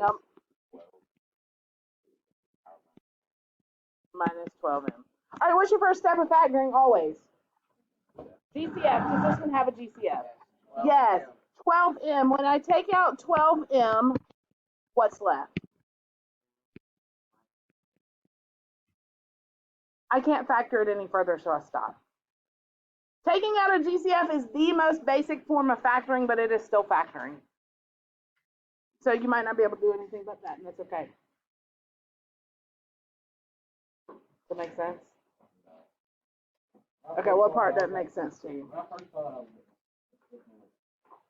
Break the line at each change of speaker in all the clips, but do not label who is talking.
No, minus 12m. All right, what's your first step of factoring always? GCF. Does this one have a GCF? Yes. 12m. When I take out 12m, what's left? I can't factor it any further, so I stop. Taking out a GCF is the most basic form of factoring, but it is still factoring. So you might not be able to do anything but that, and that's okay. Does that make sense? Okay, what part doesn't make sense to you?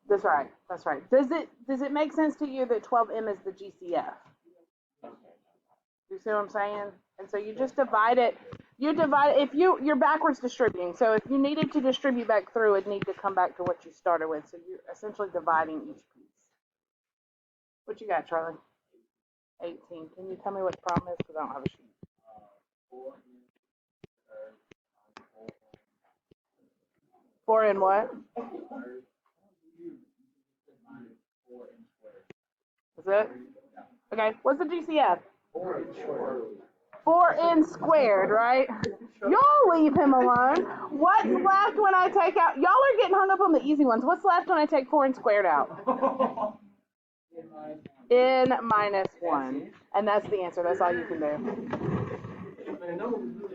That's right. That's right. Does it make sense to you that 12m is the GCF? You see what I'm saying? And so you just divide it. You divide if you're backwards distributing. So if you needed to distribute back through, it'd need to come back to what you started with. So you're essentially dividing each piece. What you got, Charlie? 18. Can you tell me what the problem is? Because I don't have a sheet. 4 and what? Is it? Okay. What's the GCF? 4n squared, right? Y'all leave him alone. What's left when I take out? Y'all are getting hung up on the easy ones. What's left when I take 4n squared out? N minus 1. And that's the answer. That's all you can do.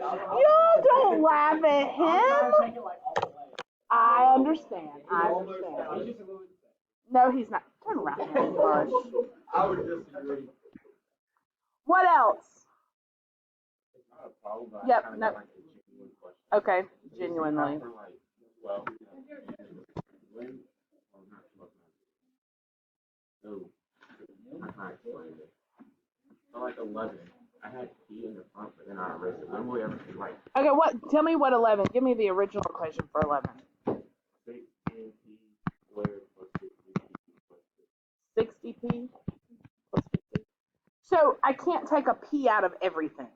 Y'all don't laugh at him. I understand. I understand. No, he's not. Turn around.
I would disagree.
What else? Yep. No. Okay. Genuinely.
So like 11, I had P in the front, but then I erased it. When will we ever see like?
Okay. What? Tell me what 11. Give me the original equation for 11.
16P squared plus
60p plus 50. So I can't take a p out of everything.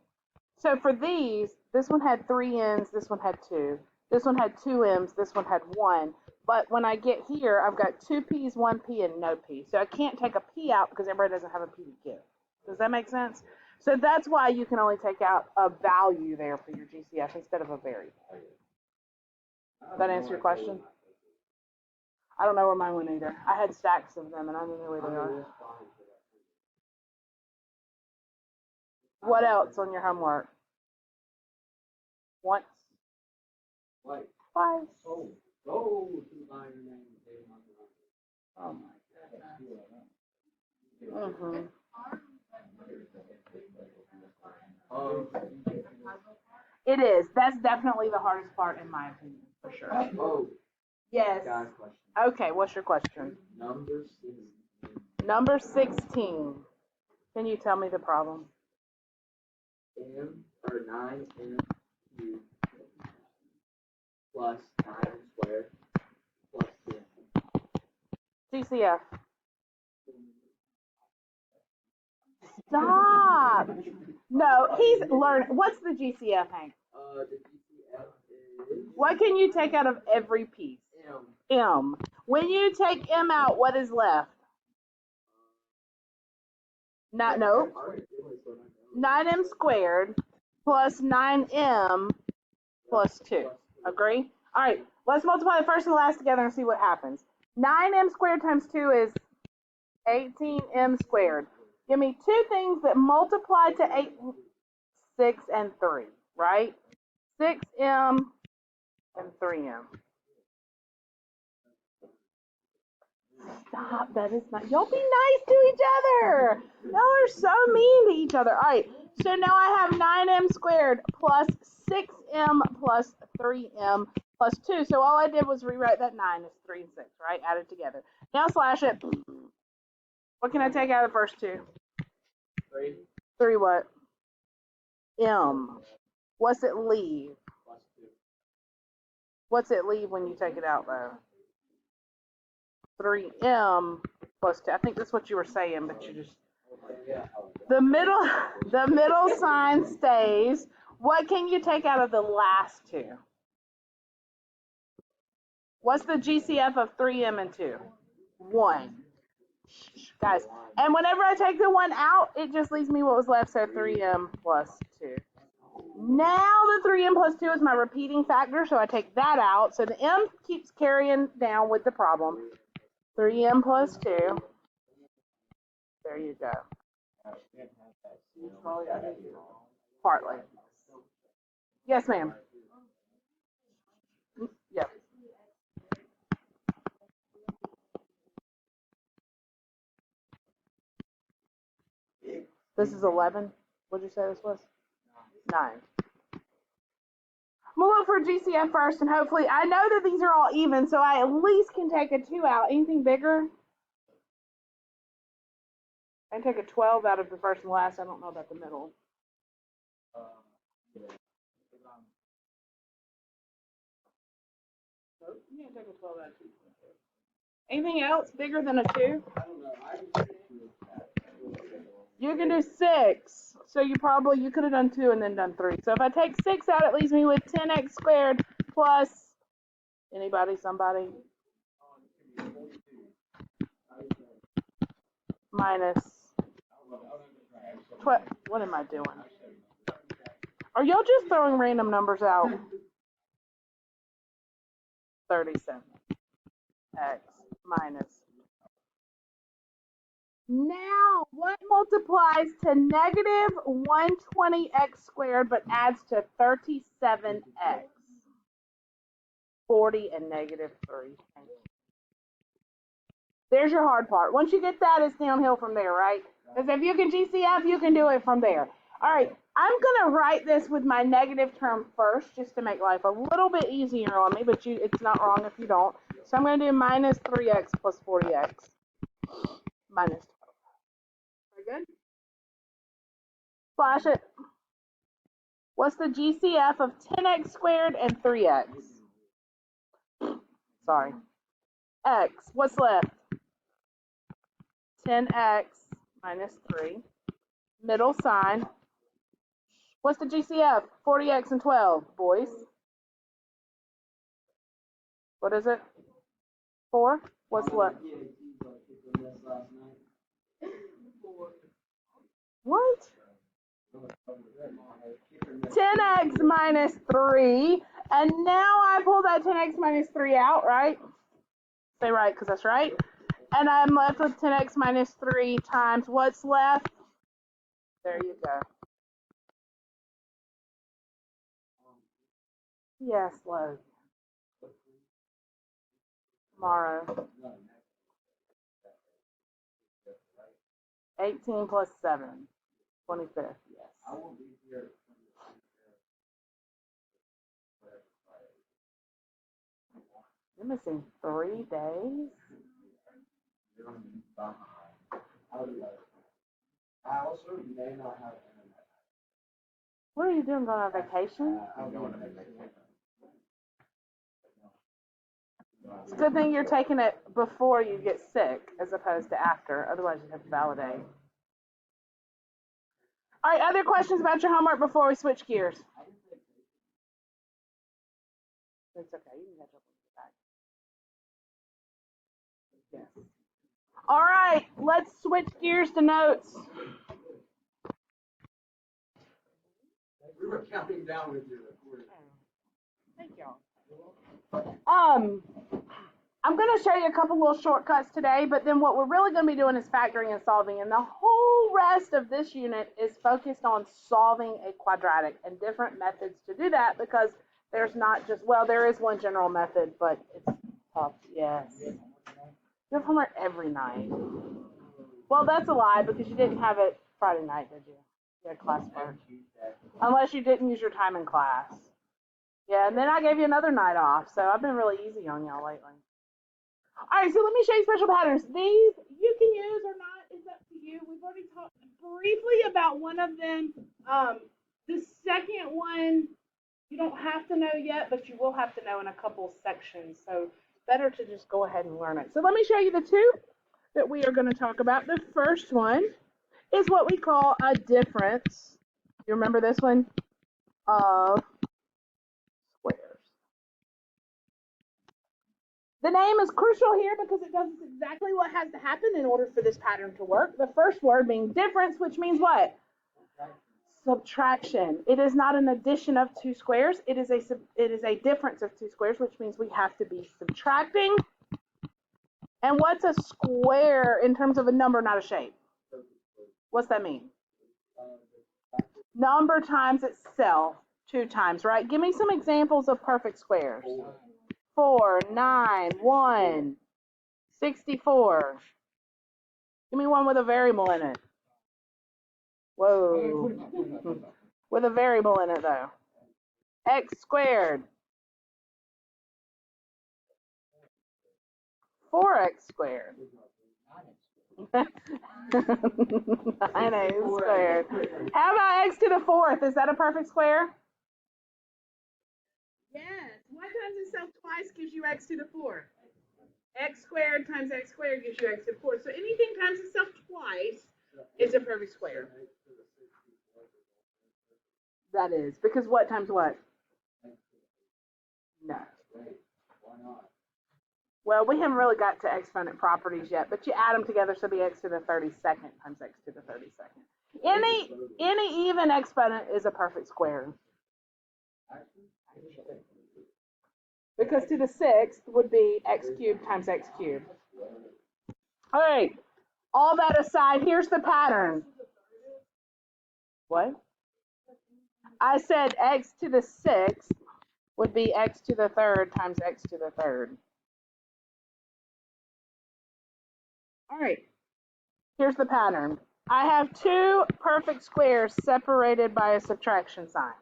So for these, this one had 3 n's, this one had 2. This one had 2 m's, this one had 1. But when I get here, I've got 2 p's, 1 p, and no p. So I can't take a p out because everybody doesn't have a p to give. Does that make sense? So that's why you can only take out a value there for your GCF instead of a variable. Does that answer your question? I don't know where mine went either. I had stacks of them and I don't know where they are. What else on your homework? Once?
Twice.
Twice.
Oh, my God.
Mm-hmm. It is. That's definitely the hardest part in my opinion, for sure.
Oh.
Yes. Okay, what's your question?
Number 16.
Number 16. Can you tell me the problem?
M or 9m cubed plus 9m squared plus 10.
GCF. Stop. No, he's learning. What's the GCF, Hank?
The GCF is.
What can you take out of every piece? M. When you take M out, what is left? No. 9m squared plus 9m plus 2. Agree? All right, let's multiply the first and the last together and see what happens. 9m squared times 2 is 18m squared. Give me two things that multiply to 8, 6, and 3, right? 6m and 3m. Stop, that is not, y'all be nice to each other. Y'all are so mean to each other. All right, so now I have 9m squared plus 6m plus 3m plus 2. So all I did was rewrite that 9 as 3 and 6, right? Added together. Now slash it. What can I take out of the first two?
3.
3 what? M. What's it leave?
Plus 2.
What's it leave when you take it out, though? 3m plus 2. I think that's what you were saying, but you just... The middle sign stays. What can you take out of the last two? What's the GCF of 3m and 2? 1. Guys, and whenever I take the 1 out, it just leaves me what was left, so 3m plus 2. Now the 3m plus 2 is my repeating factor, so I take that out. So the m keeps carrying down with the problem. 3m plus 2. There you go. Partly. Yes, ma'am. Yep. This is 11. What did you say this was? 9. I'm going to look for GCF first, and hopefully, I know that these are all even, so I at least can take a 2 out. Anything bigger? I can take a 12 out of the first and last. I don't know about the middle. Nope, you can take a 12 out of 2. Anything else bigger than a 2? You can do 6. So you could have done 2 and then done 3. So if I take 6 out, it leaves me with 10x squared plus, anybody, somebody? Minus 12. What am I doing? Are y'all just throwing random numbers out? 37. X minus. Now, what multiplies to negative 120x squared but adds to 37x? 40 and negative 3. There's your hard part. Once you get that, it's downhill from there, right? Because if you can GCF, you can do it from there. All right, I'm going to write this with my negative term first just to make life a little bit easier on me, but it's not wrong if you don't. So I'm going to do minus 3x plus 40x minus 12. Very good. Flash it. What's the GCF of 10x squared and 3x? Sorry. X. What's left? 10x minus 3. Middle sign. What's the GCF? 40x and 12, boys. What is it? 4? What's left? What? 10x minus 3. And now I pull that 10x minus 3 out, right? Say right, because that's right. And I'm left with 10x minus 3 times what's left? There you go. Yes, Logan. Tomorrow. 18 plus 7. 25th, yes. You're missing 3 days? What are you doing, going on vacation? It's a good thing you're taking it before you get sick as opposed to after. Otherwise, you'd have to validate. All right, other questions about your homework before we switch gears? It's okay. You can catch up when you get back. Yes. All right, let's switch gears to notes.
We were counting down with you.
Thank y'all. I'm going to show you a couple little shortcuts today, but then what we're really going to be doing is factoring and solving, and the whole rest of this unit is focused on solving a quadratic and different methods to do that, because there's not just, well, there is one general method, but it's tough. Yes. You have homework every night. Well, that's a lie, because you didn't have it Friday night, did you? You had class work. Unless you didn't use your time in class. Yeah, and then I gave you another night off, so I've been really easy on y'all lately. All right, so let me show you special patterns. These you can use or not, is up to you. We've already talked briefly about one of them. The second one, you don't have to know yet, but you will have to know in a couple sections, so better to just go ahead and learn it. So let me show you the two that we are going to talk about. The first one is what we call a difference. You remember this one? Of squares. The name is crucial here because it tells us exactly what has to happen in order for this pattern to work. The first word being difference, which means what? Subtraction. It is not an addition of two squares. It is a difference of two squares, which means we have to be subtracting. And what's a square in terms of a number, not a shape? What's that mean? Number times itself, 2 times, right? Give me some examples of perfect squares. 4, 9, 1, 64. Give me one with a variable in it. Whoa. With a variable in it, though. X squared. 4x squared. 9x squared. How about x to the 4th? Is that a perfect square? Yes. What times itself twice gives you x to the 4th? X squared times x squared gives you x to the 4th. So anything times itself twice is a perfect square. That is. Because what times what? No. Well, we haven't really got to exponent properties yet, but you add them together, so it'll be x to the 32nd times x to the 32nd. Any even exponent is a perfect square. Because to the 6th would be x cubed times x cubed. All right. All that aside, here's the pattern. What? I said x to the 6th would be x to the 3rd times x to the 3rd. All right, here's the pattern. I have 2 perfect squares separated by a subtraction sign.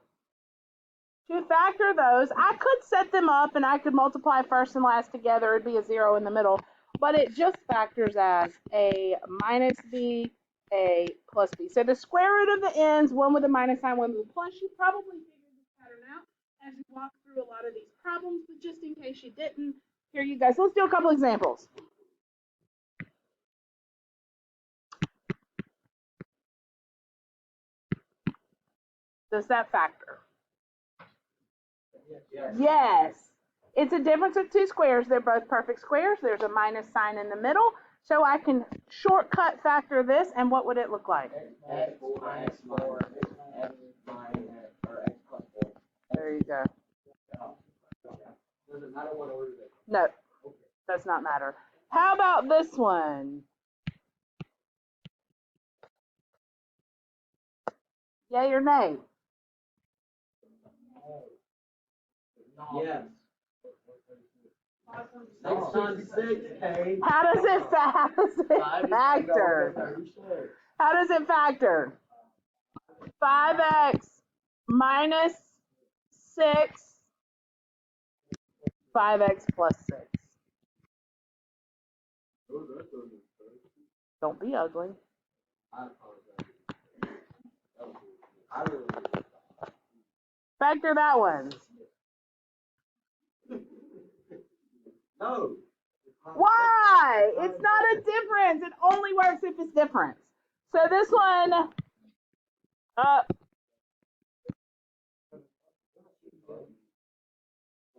To factor those, I could set them up and I could multiply first and last together. It'd be a 0 in the middle, but it just factors as a minus b, a plus b. So the square root of the ends, one with a minus sign, one with a plus. You probably figured this pattern out as you walk through a lot of these problems, but just in case you didn't, here you go. So let's do a couple examples. Does that factor? Yes. It's a difference of 2 squares. They're both perfect squares. There's a minus sign in the middle. So I can shortcut factor this, and what would it look like?
X minus 4, x minus, or x plus 4.
There you go.
Does it matter what order they come?
No, does not matter. How about this one? Yay or nay?
Yes. 6 times 6, hey.
How does it factor? How does it factor? 5x minus 6, 5x plus 6. Don't be ugly. Factor that one.
No.
Why? It's not a difference. It only works if it's difference. So this one,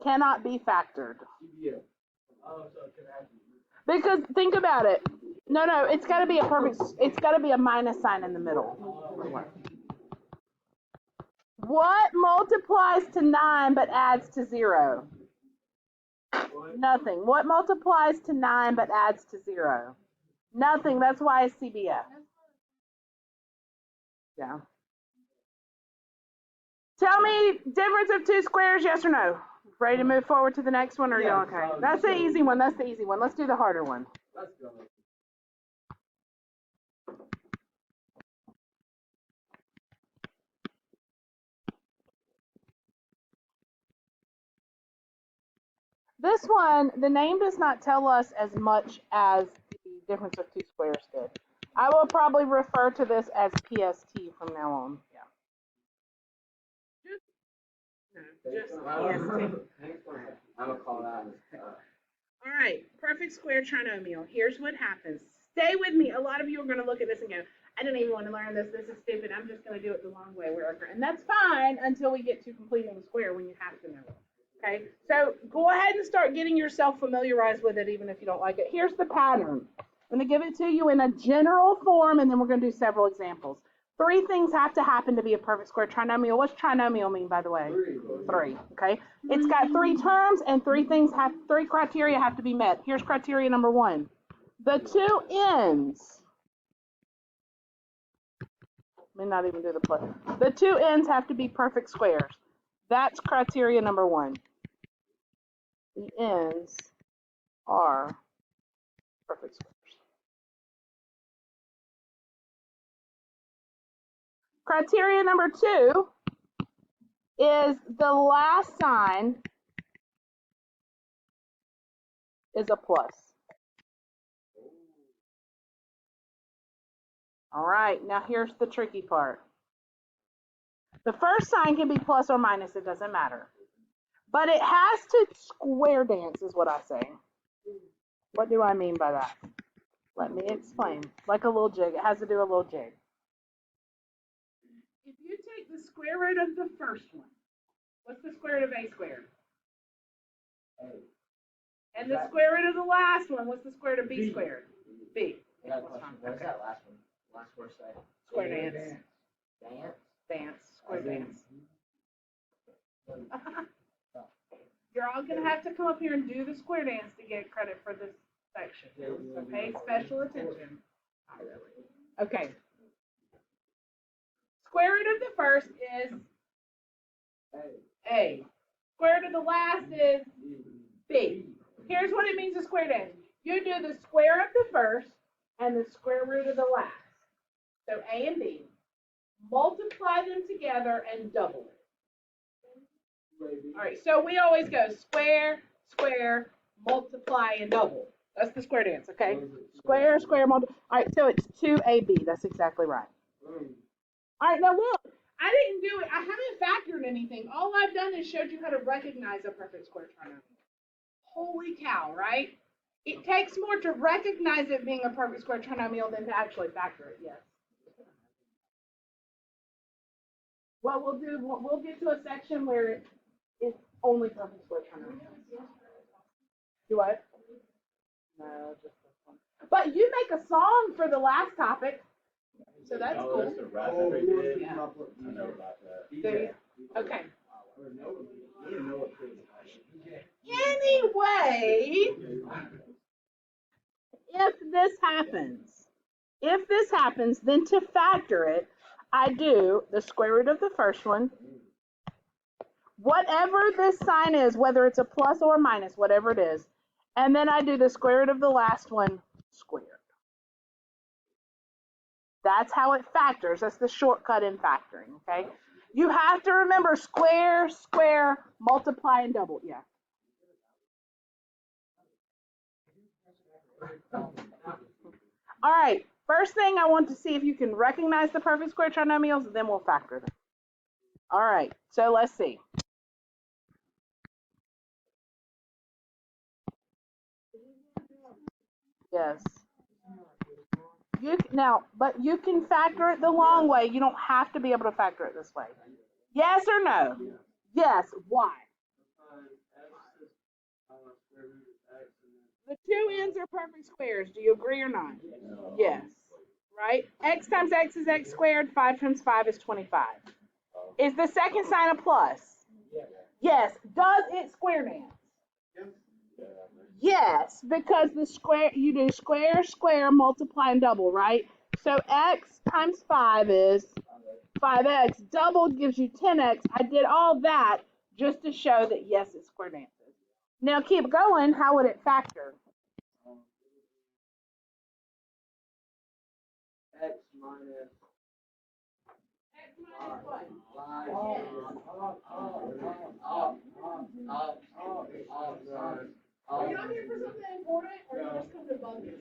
cannot be factored. Because think about it. No, it's got to be a perfect. It's got to be a minus sign in the middle. What multiplies to 9 but adds to 0? Nothing. What multiplies to 9 but adds to 0? Nothing. That's why it's CBF. Yeah. Tell me difference of 2 squares, yes or no? Ready to move forward to the next one, or are you okay? That's the easy one. That's the easy one. Let's do the harder one.
Let's go.
This one, the name does not tell us as much as the difference of 2 squares did. I will probably refer to this as PST from now on. Yeah. Just PST.
I would call that.
All right, perfect square trinomial. Here's what happens. Stay with me. A lot of you are going to look at this and go, I don't even want to learn this. This is stupid. I'm just going to do it the long way, wherever. And that's fine until we get to completing the square when you have to know it. Okay, so go ahead and start getting yourself familiarized with it, even if you don't like it. Here's the pattern. I'm going to give it to you in a general form, and then we're going to do several examples. Three things have to happen to be a perfect square trinomial. What's trinomial mean, by the way? Three. Okay. It's got three terms, and three criteria have to be met. Here's criteria number one. The two ends. May not even do the plus. The two ends have to be perfect squares. That's criteria number one. The ends are perfect squares. Criteria number two is the last sign is a plus. All right, now here's the tricky part. The first sign can be plus or minus, it doesn't matter. But it has to square dance is what I say. What do I mean by that? Let me explain. Like a little jig, it has to do a little jig. If you take the square root of the first one, what's the square root of a squared?
A.
And the square root of the last one, what's the square root of b squared? B.
What is that last one? Last word say?
Square dance.
Dance?
Dance. Square dance. You're all going to have to come up here and do the square dance to get credit for this section. So pay special attention. Okay. Square root of the first is A. Square root of the last is B. Here's what it means to square dance. You do the square of the first and the square root of the last. So A and B. Multiply them together and double it. All right, so we always go square, square, multiply, and double. That's the square dance, okay? Square, square, multiply. All right, so it's 2AB. That's exactly right. All right, now look. I didn't do it. I haven't factored anything. All I've done is showed you how to recognize a perfect square trinomial. Holy cow, right? It takes more to recognize it being a perfect square trinomial than to actually factor it, yes. What we'll do, we'll get to a section where it's only perfect square trinomials. Do what? No, just this one. But you make a song for the last topic, so that's cool.
That's the rap that they did.
Yeah.
I know about that.
Do you? Okay. Anyway, if this happens, then to factor it, I do the square root of the first one, whatever this sign is, whether it's a plus or minus, whatever it is, and then I do the square root of the last one squared. That's how it factors. That's the shortcut in factoring, okay? You have to remember square, square, multiply, and double. Yeah. All right. First thing I want to see if you can recognize the perfect square trinomials, then we'll factor them. All right. So let's see. Yes. But you can factor it the long way. You don't have to be able to factor it this way. Yes or no? Yes. Why? The two ends are perfect squares. Do you agree or not? Yes. Right? X times x is x squared. 5 times 5 is 25. Is the second sign a plus? Yes. Does it square dance? Yes, because the square, you do square, square, multiply, and double, right? So x times 5 is 5x. Double gives you 10x. I did all that just to show that, yes, it square dances. Now keep going. How would it factor?
X minus
what? Are you not here for something important, or you just come to bug me?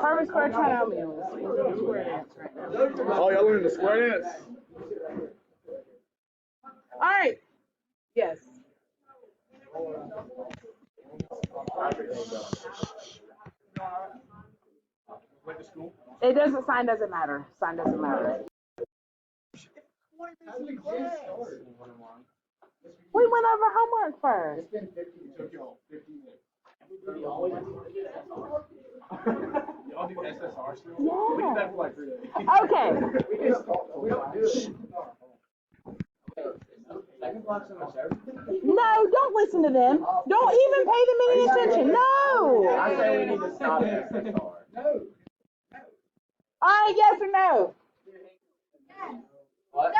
Perfect square trinomials. We're doing square dance right now.
Oh, y'all learning the square dance?
All right. Yes.
Went to school.
It doesn't, sign doesn't matter. Sign doesn't matter.
How did we get started?
We went over homework first.
It's been 15. Took y'all 15 minutes. Y'all do SSR still?
Yeah.
We did that for like 3 days.
Okay.
We don't do it.
No, don't listen to them. Don't even pay them any attention. No.
I say we need to stop SSR.
No.
All right, yes or no?
What?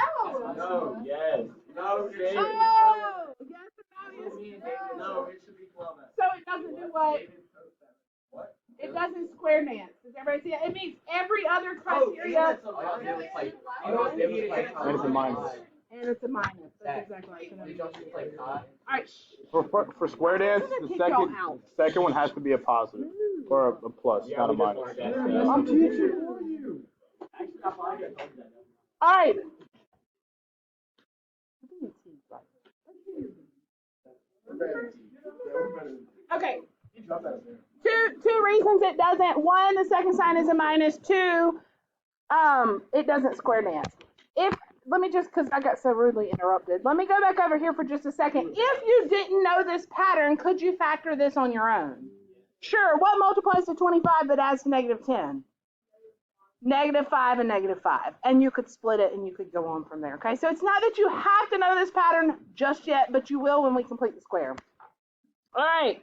No, yes. No, David.
Oh, yes or no?
No, it should be 12.
So it doesn't do what?
What?
It doesn't square dance. Does everybody see it? It means every other criteria.
And it's a minus.
And it's a minus. That's exactly right. All right.
For square dance,
I'm gonna
the
kick y'all
second
out.
second one has to be a positive or a plus, not a minus.
I'm teaching for you.
All right. Okay. Two reasons it doesn't. One, the second sign is a minus. Two, it doesn't square dance. Let me just, because I got so rudely interrupted. Let me go back over here for just a second. If you didn't know this pattern, could you factor this on your own? Sure. What multiplies to 25 but adds to negative 10? Negative 5 and negative 5. And you could split it and you could go on from there. Okay, so it's not that you have to know this pattern just yet, but you will when we complete the square. All right.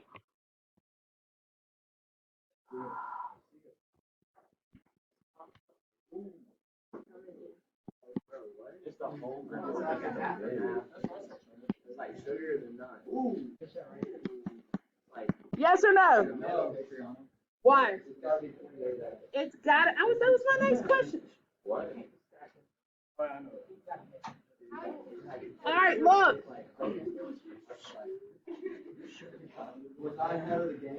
It's the whole It's like sugar than nut. Like,
Yes or no?
No.
Why? It's got it. That was my next question.
what?
All right, look.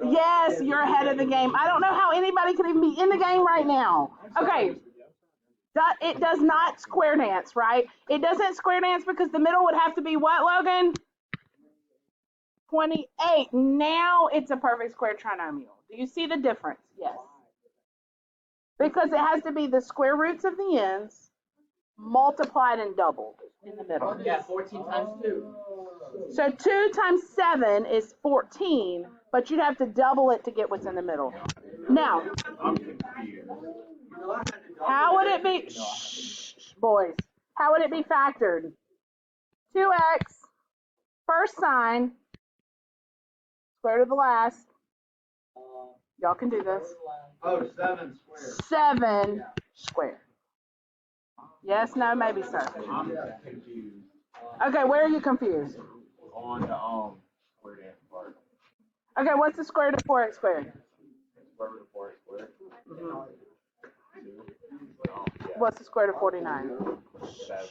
Yes, you're ahead of the game. I don't know how anybody could even be in the game right now. Okay. It does not square dance, right? It doesn't square dance because the middle would have to be what, Logan? 28. Now it's a perfect square trinomial. Do you see the difference? Yes. Because it has to be the square roots of the ends multiplied and doubled in the middle.
Yeah, 14 times 2.
So 2 times 7 is 14, but you'd have to double it to get what's in the middle. Now,
I'm confused.
how would it be, shh, boys, how would it be factored? 2x, first sign, square root of the last. Y'all can do this.
Oh, 7 squared.
7 squared. Yes, no, maybe, sir.
I'm confused
Okay, where are you confused?
on the square dance part.
Okay, what's the square root of 4x squared?
Square root of 4 squared.
What's the square root of 49?
7.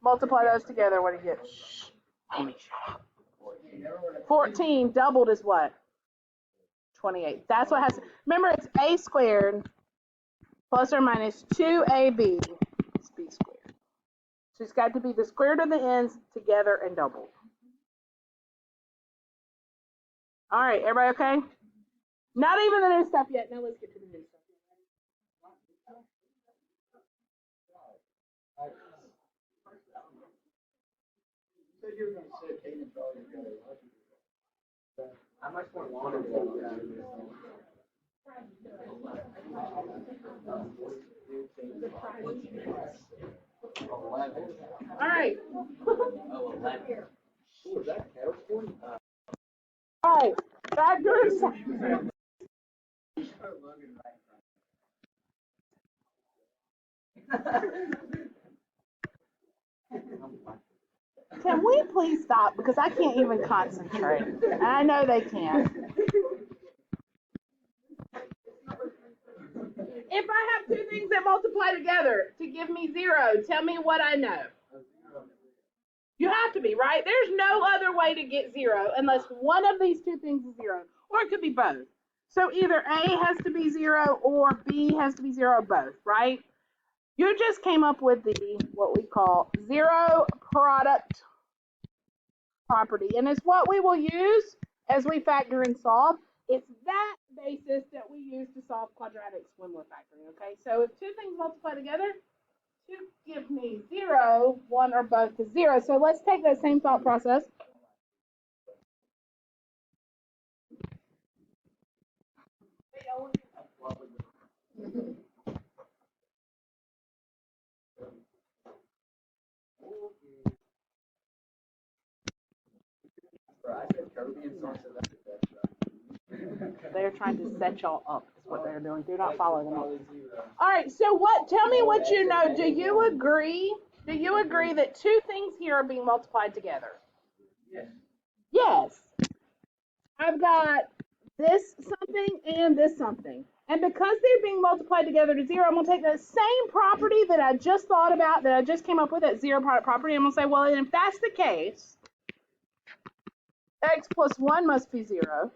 Multiply those together, what do you get? Amy, shut up. 14 doubled is what? 28. That's what has to, remember it's a squared plus or minus 2ab is b squared. So it's got to be the square root of the ends together and doubled. All right, everybody okay? Not even the new stuff yet. Now let's get to the new stuff.
You said you were going to sit 8 and 12 together.
How much more longer will we have?
All right.
Oh, 11.
Was that cattle corn?
All right. Factors. Can we please stop? Because I can't even concentrate. And I know they can't. If I have two things that multiply together to give me 0, tell me what I know. You have to be, right? There's no other way to get 0 unless one of these two things is 0. Or it could be both. So either A has to be 0 or B has to be 0, both, right? You just came up with what we call 0 product property. And it's what we will use as we factor and solve. It's that basis that we use to solve quadratics when we're factoring, okay? So if two things multiply together, two give me 0, one or both is 0. So let's take that same thought process. They're trying to set y'all up, is what they're doing. Do not follow them. All right, so tell me what you know. Do you agree? Do you agree that two things here are being multiplied together?
Yes.
Yes. I've got this something and this something. And because they're being multiplied together to 0, I'm going to take that same property that I just thought about, that I just came up with, that zero product property. I'm going to say, well, if that's the case, x plus 1 must be 0.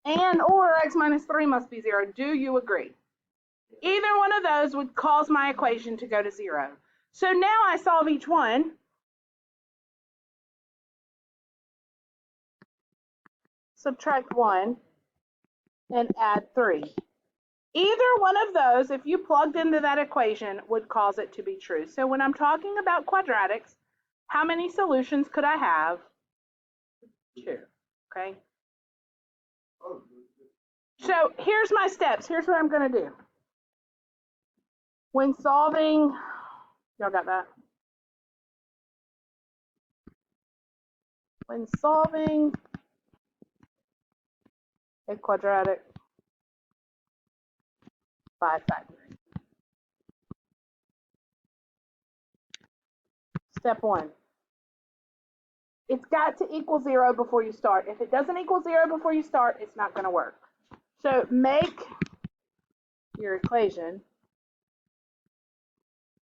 And or x minus 3 must be 0. Do you agree? Either one of those would cause my equation to go to 0. So now I solve each one. Subtract 1 and add 3. Either one of those, if you plugged into that equation, would cause it to be true. So when I'm talking about quadratics, how many solutions could I have? 2. Okay? So here's my steps. Here's what I'm going to do. When solving, y'all got that? When solving a quadratic by factoring. Step 1. It's got to equal 0 before you start. If it doesn't equal 0 before you start, it's not going to work. So make your equation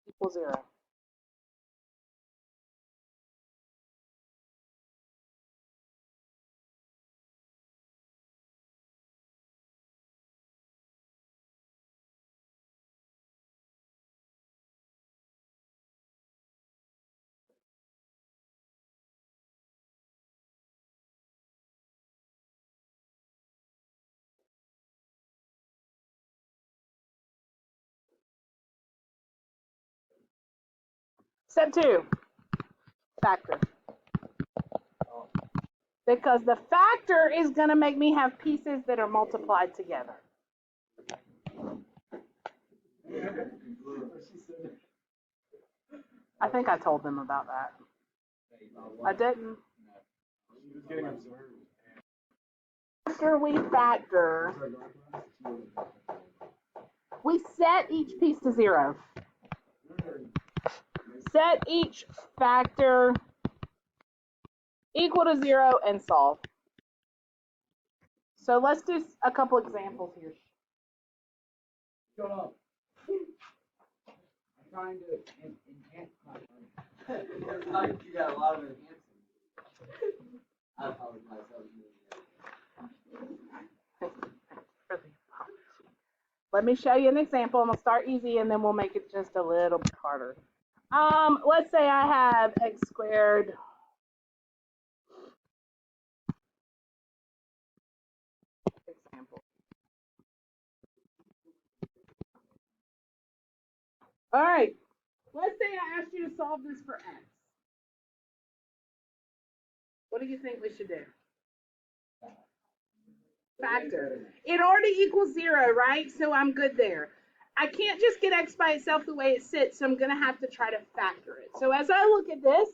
equal 0. Step 2, factor. Because the factor is going to make me have pieces that are multiplied together. I think I told them about that. I didn't. After we factor, we set each piece to 0. Set each factor equal to 0 and solve. So let's do a couple examples here.
Shut up. I'm trying to enhance my life. You got a lot of enhancing. I apologize.
Let me show you an example. I'm going to start easy and then we'll make it just a little bit harder. Let's say I have x squared example. All right. Let's say I asked you to solve this for x. What do you think we should do? Factor. It already equals 0, right? So I'm good there. I can't just get x by itself the way it sits, so I'm going to have to try to factor it. So as I look at this,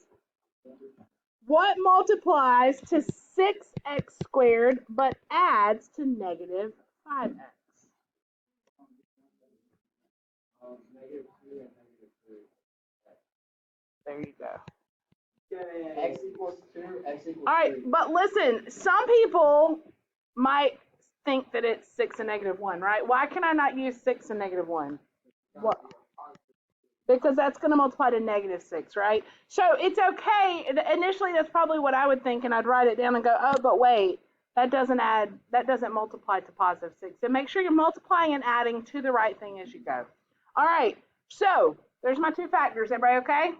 what multiplies to 6x squared but adds to negative 5x? There you go.
X equals 2, x equals 3.
All right, but listen, some people might think that it's 6 and negative 1, right? Why can I not use 6 and negative 1? What? Because that's going to multiply to negative 6, right? So it's okay. Initially, that's probably what I would think, and I'd write it down and go, oh, but wait, that doesn't multiply to positive 6. So make sure you're multiplying and adding to the right thing as you go. All right, so there's my two factors. Everybody okay?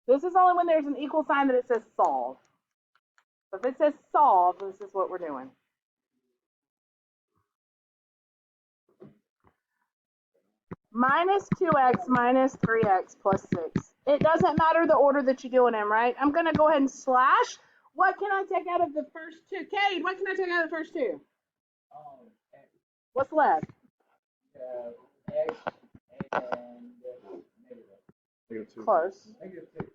This is only when there's an equal sign that it says solve. So if it says solve, this is what we're doing. Minus 2x minus 3x plus 6. It doesn't matter the order that you do it in, right? I'm going to go ahead and slash. What can I take out of the first two? Cade, what can I take out of the first two? What's left?
X and
-2.
Close.
-2.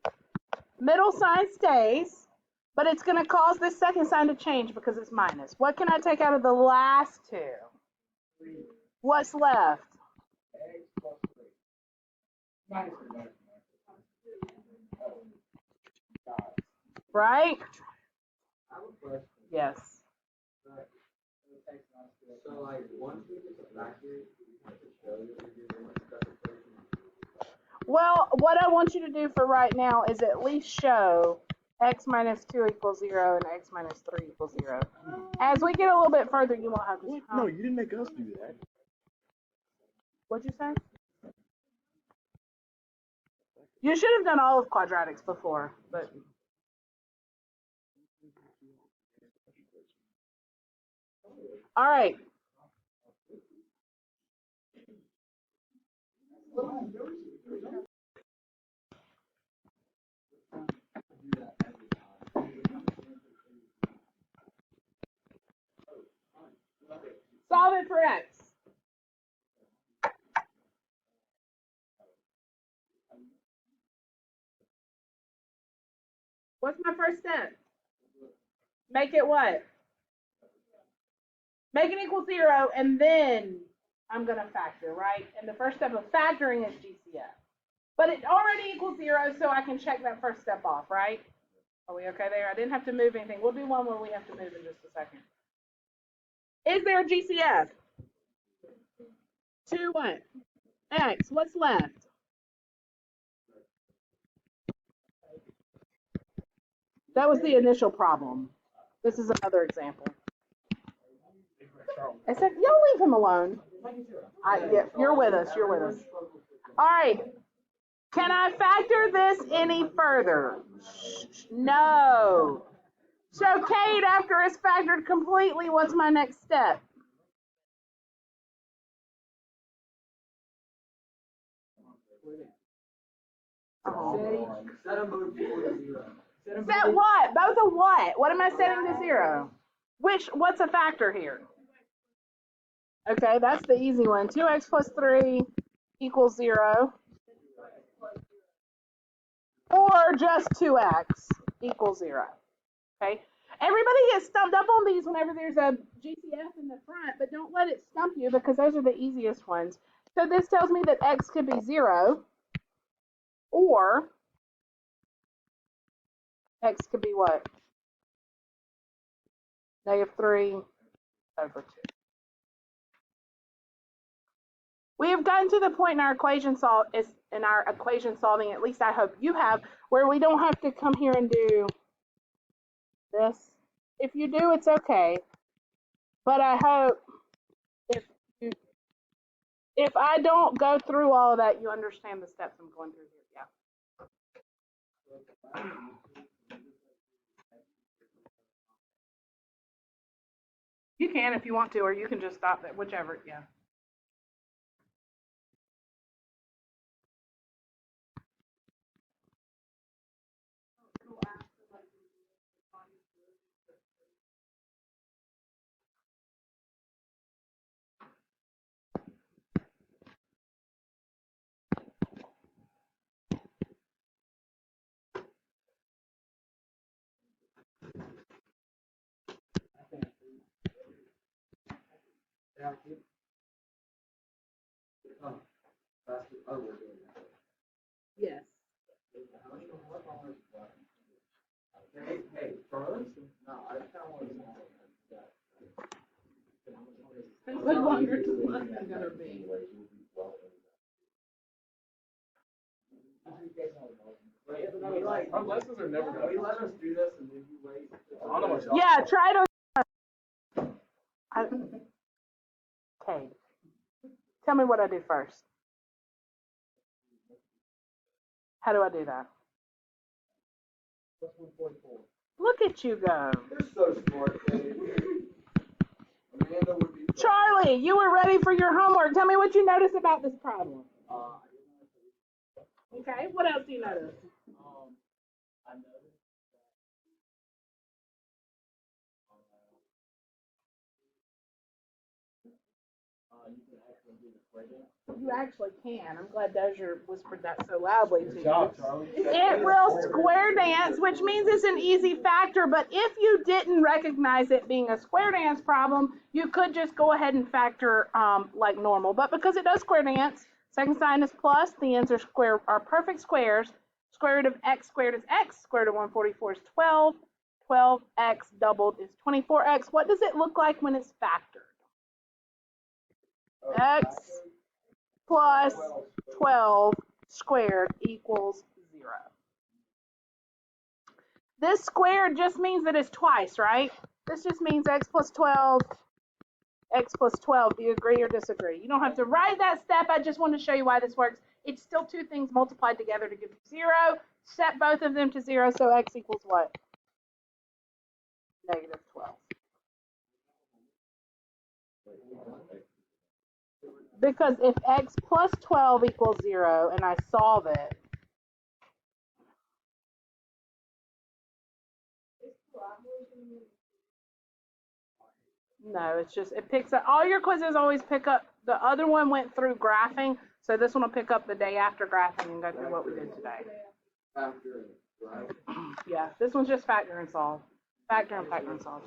Middle sign stays, but it's going to cause this second sign to change because it's minus. What can I take out of the last two?
3.
What's left?
X plus 3. Minus 3.
Right?
I have a question.
Yes.
So, like, once we get the factor, you have to show that you're doing a special equation.
Well, what I want you to do for right now is at least show x minus 2 equals 0 and x minus 3 equals 0. As we get a little bit further, you won't have to.
No, you didn't make us do that.
What'd you say? You should have done all of quadratics before, but. All right. Solve it for x. What's my first step? Make it what? Make it equal 0, and then I'm going to factor, right? And the first step of factoring is GCF. But it already equals 0, so I can check that first step off, right? Are we okay there? I didn't have to move anything. We'll do one where we have to move in just a second. Is there a GCF? 2 what? X. What's left? That was the initial problem. This is another example. I said, y'all leave him alone. Yeah, you're with us. You're with us. All right. Can I factor this any further? No. So, Kate, after it's factored completely, what's my next step?
Set them both equal to 0.
Set what? Both of what? What am I setting to 0? What's a factor here? Okay, that's the easy one. 2x plus 3 equals 0. Or just 2x equals 0. Okay? Everybody gets stumped up on these whenever there's a GCF in the front, but don't let it stump you because those are the easiest ones. So this tells me that x could be 0, or x could be what? -3 over 2. We have gotten to the point in our equation solving, at least I hope you have, where we don't have to come here and do this. If you do, it's okay. But I hope if I don't go through all of that, you understand the steps I'm going through here. Yeah. You can if you want to, or you can just stop it, whichever, yeah. Yes.
Hey, first? No, I kind of want to.
What longer is the lesson gonna be?
Our lessons are never done.
You let us do this and then you wait.
I don't know what y'all.
Yeah, try to. Okay. Tell me what I do first. How do I do that? Look at you go.
You're so smart, Dave. Amanda would be.
Charlie, you were ready for your homework. Tell me what you noticed about this problem. Okay, what else do you notice?
I noticed you can actually do the square dance.
You actually can. I'm glad Dozier whispered that so loudly to
Good
you.
job, Charlie.
It will square dance, which means it's an easy factor, but if you didn't recognize it being a square dance problem, you could just go ahead and factor like normal. But because it does square dance, second sign is plus, the ends are perfect squares. Square root of x squared is x, square root of 144 is 12, 12x doubled is 24x. What does it look like when it's factored? X plus 12 squared equals 0. This squared just means that it's twice, right? This just means x plus 12, x plus 12. Do you agree or disagree? You don't have to write that step. I just want to show you why this works. It's still two things multiplied together to give you 0. Set both of them to 0, so x equals what? Negative 12. Because if x plus 12 equals 0 and I solve it, no, it's just, it picks up, all your quizzes always pick up, the other one went through graphing, so this one will pick up the day after graphing and go through what we did today.
Factor, right?
Yeah, this one's just factor and solve. Factor and solve.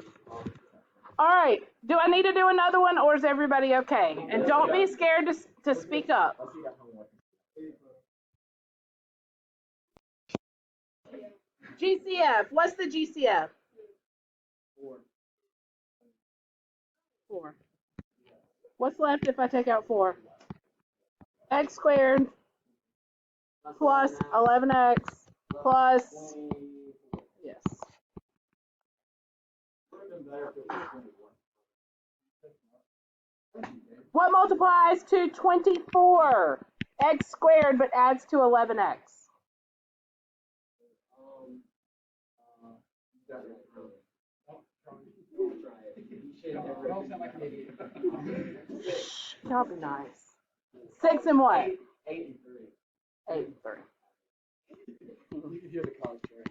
All right, do I need to do another one or is everybody okay? And don't be scared to speak up. GCF, what's the GCF? 4. What's left if I take out 4? X squared plus 11x plus, yes. What multiplies to 24? X squared but adds to 11x. Y'all be nice. 6 and what?
8 and 3.
8 and 3.
You can hear the commentary.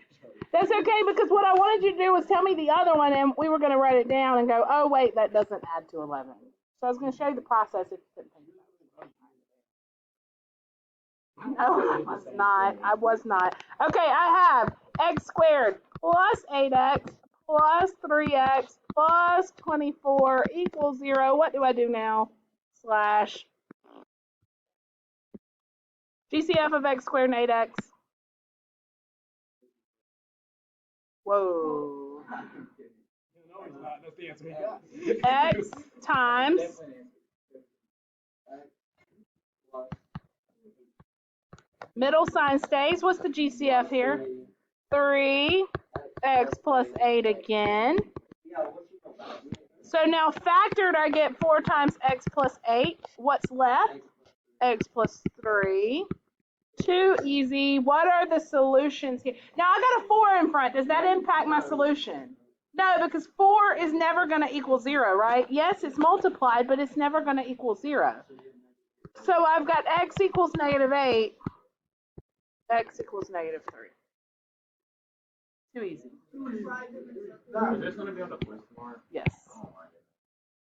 That's okay because what I wanted you to do was tell me the other one and we were going to write it down and go, oh wait, that doesn't add to 11. So I was going to show you the process if you couldn't think about it. No, I was not. Okay, I have x squared plus 8x plus 3x plus 24 equals 0. What do I do now? Slash GCF of x squared and 8x. Whoa.
That's the answer we got.
X times middle sign stays. What's the GCF here? 3x plus 8 again. So now factored, I get 4 times x plus 8. What's left? X plus 3. Too easy. What are the solutions here? Now I got a 4 in front. Does that impact my solution? No, because 4 is never going to equal 0, right? Yes, it's multiplied, but it's never going to equal 0. So I've got x equals negative 8. X equals negative 3. Too easy.
Is this going to be on the quiz tomorrow?
Yes.
Oh my